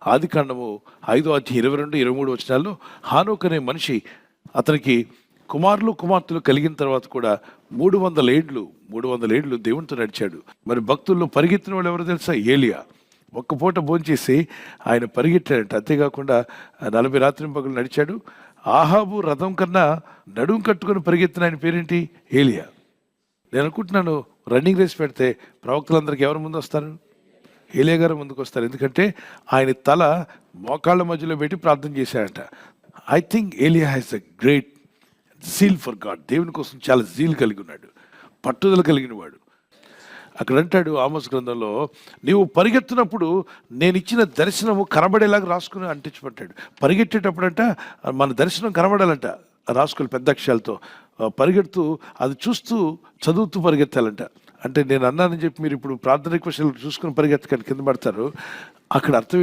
ఆదికాండము 5:22-23 హానోకు అనే మనిషి, అతనికి కుమారులు కుమార్తెలు కలిగిన తర్వాత కూడా 300 ఏళ్ళు దేవునితో నడిచాడు. మరి భక్తుల్లో పరిగెత్తిన వాళ్ళు ఎవరు తెలుసా? ఏలియా. ఒక్క పూట భోంచేసి ఆయన పరిగెట్టాడంట. అంతేకాకుండా 40 రాత్రింపగలు నడిచాడు. ఆహాబు రథం కన్నా నడుం కట్టుకొని పరిగెత్తిన ఆయన పేరేంటి? ఏలియా. నేను అనుకుంటున్నాను, రన్నింగ్ రేస్ పెడితే ప్రవక్తలందరికీ ఎవరు ముందు వస్తారు? ఏలియా గారు ముందుకు వస్తారు. ఎందుకంటే ఆయన తల మోకాళ్ళ మధ్యలో పెట్టి ప్రార్థన చేశాడంట. ఐ థింక్ ఏలియా has a great zeal for God. దేవుని కోసం చాలా జీల్ కలిగి ఉన్నాడు, పట్టుదల కలిగిన వాడు. అక్కడ అంటాడు ఆమోస్ గ్రంథంలో, నీవు పరిగెత్తునప్పుడు నేను ఇచ్చిన దర్శనము కనబడేలాగా రాసుకుని అంటించబడ్డాడు. పరిగెట్టేటప్పుడంట మన దర్శనం కనబడాలంట, రాసుకొని పెద్ద అక్షరాలతో పరిగెడుతూ అది చూస్తూ చదువుతూ పరిగెత్తాలంట. అంటే నేను అన్నానని చెప్పి మీరు ఇప్పుడు ప్రార్థన రిక్వెస్ట్ చూసుకుని పరిగెత్తకండి, కింద పడతారు. అక్కడ అర్థం